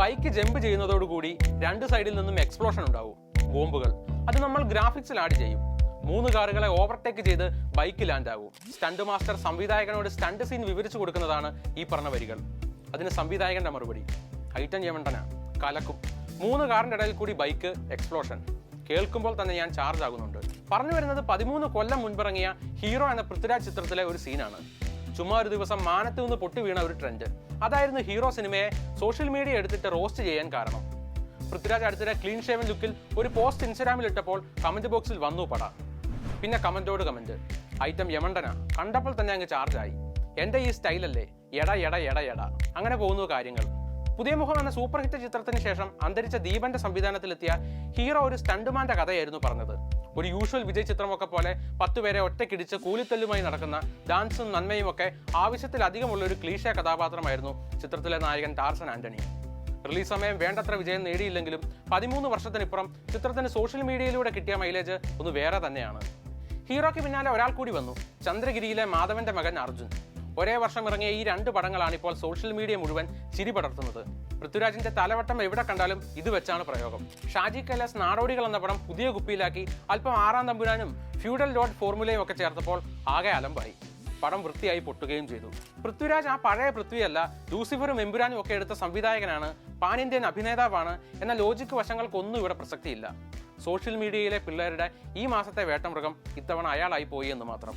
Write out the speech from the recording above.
Bike jump ചെയ്യുന്നതോടുകൂടി രണ്ട് സൈഡിൽ നിന്നും എക്സ്പ്ലോഷൻ ഉണ്ടാവും, ബോംബുകൾ. അത് നമ്മൾ ഗ്രാഫിക്സിൽ ആഡ് ചെയ്യും. 3 കാറുകളെ ഓവർടേക്ക് ചെയ്ത് ബൈക്ക് ലാൻഡ് ആകും. സ്റ്റണ്ട് മാസ്റ്റർ സംവിധായകനോട് സ്റ്റണ്ട് സീൻ വിവരിച്ചു കൊടുക്കുന്നതാണ് ഈ പറഞ്ഞ വരികൾ. അതിന് സംവിധായകന്റെ മറുപടി: ഐറ്റം യമണ്ടന കലക്കും. 3 കാറിന്റെ ഇടയിൽ കൂടി ബൈക്ക് എക്സ്പ്ലോഷൻ. കേൾക്കുമ്പോൾ തന്നെ ഞാൻ ചാർജ് ആകുന്നുണ്ട്. പറഞ്ഞു വരുന്നത് 13 കൊല്ലം മുൻപിറങ്ങിയ ഹീറോ എന്ന പൃഥ്വിരാജ് ചിത്രത്തിലെ ഒരു സീനാണ്. ചുമ്മാ ഒരു ദിവസം മാനത്ത് നിന്ന് പൊട്ടി വീണ ഒരു ട്രെൻഡ്. അതായിരുന്നു ഹീറോ സിനിമയെ സോഷ്യൽ മീഡിയ എടുത്തിട്ട് റോസ്റ്റ് ചെയ്യാൻ കാരണം. പൃഥ്വിരാജ് അടുത്തിടെ ക്ലീൻ ഷേവൻ ലുക്കിൽ ഒരു പോസ്റ്റ് ഇൻസ്റ്റാഗ്രാമിൽ ഇട്ടപ്പോൾ കമന്റ് ബോക്സിൽ വന്നു പട. പിന്നെ കമന്റോട് കമന്റ്. ഐറ്റം യമണ്ടന കണ്ടപ്പോൾ തന്നെ അങ്ങ് ചാർജായി. എന്റെ ഈ സ്റ്റൈലല്ലേ, എട എട എട എട. അങ്ങനെ പോകുന്നു കാര്യങ്ങൾ. പുതിയ മുഖം എന്ന സൂപ്പർ ഹിറ്റ് ചിത്രത്തിന് ശേഷം അന്തരിച്ച ദീപന്റെ സംവിധാനത്തിലെത്തിയ ഹീറോ ഒരു സ്റ്റണ്ട്മാന്റെ കഥയായിരുന്നു പറഞ്ഞത്. ഒരു യൂഷ്വൽ വിജയ് ചിത്രമൊക്കെ പോലെ 10 പേരെ ഒറ്റക്കിടിച്ച് കൂലിത്തല്ലുമായി നടക്കുന്ന ഡാൻസും നന്മയും ഒക്കെ ആവശ്യത്തിലധികമുള്ള ഒരു ക്ലീഷ കഥാപാത്രമായിരുന്നു ചിത്രത്തിലെ നായകൻ ടാർസൻ ആന്റണി. റിലീസ് സമയം വേണ്ടത്ര വിജയം നേടിയില്ലെങ്കിലും 13 വർഷത്തിനിപ്പുറം ചിത്രത്തിന് സോഷ്യൽ മീഡിയയിലൂടെ കിട്ടിയ മൈലേജ് ഒന്ന് വേറെ തന്നെയാണ്. ഹീറോയ്ക്ക് പിന്നാലെ ഒരാൾ കൂടി വന്നു, ചന്ദ്രഗിരിയിലെ മാധവന്റെ മകൻ അർജുൻ. ഒരേ വർഷം ഇറങ്ങിയ ഈ 2 പടങ്ങളാണ് ഇപ്പോൾ സോഷ്യൽ മീഡിയ മുഴുവൻ ചിരി പടർത്തുന്നത്. പൃഥ്വിരാജിന്റെ തലവട്ടം എവിടെ കണ്ടാലും ഇത് വെച്ചാണ് പ്രയോഗം. ഷാജി കൈലാസ് നാടോടികൾ എന്ന പടം പുതിയ കുപ്പിയിലാക്കി അല്പം 6-ാം തമ്പുരാനും ഫ്യൂഡൽ ലോഡ് ഫോർമുലയും ഒക്കെ ചേർത്തപ്പോൾ ആകെ അലമ്പായി. പടം വൃത്തിയായി പൊട്ടുകയും ചെയ്തു. പൃഥ്വിരാജ് ആ പഴയ പൃഥ്വിയല്ല, ലൂസിഫറും എമ്പുരാനും ഒക്കെ എടുത്ത സംവിധായകനാണ്, പാൻ ഇന്ത്യൻ അഭിനേതാവാണ് എന്ന ലോജിക്ക് വശങ്ങൾക്കൊന്നും ഇവിടെ പ്രസക്തിയില്ല. സോഷ്യൽ മീഡിയയിലെ പിള്ളേരുടെ ഈ മാസത്തെ വേട്ടമൃഗം ഇത്തവണ അയാളായി പോയി എന്ന് മാത്രം.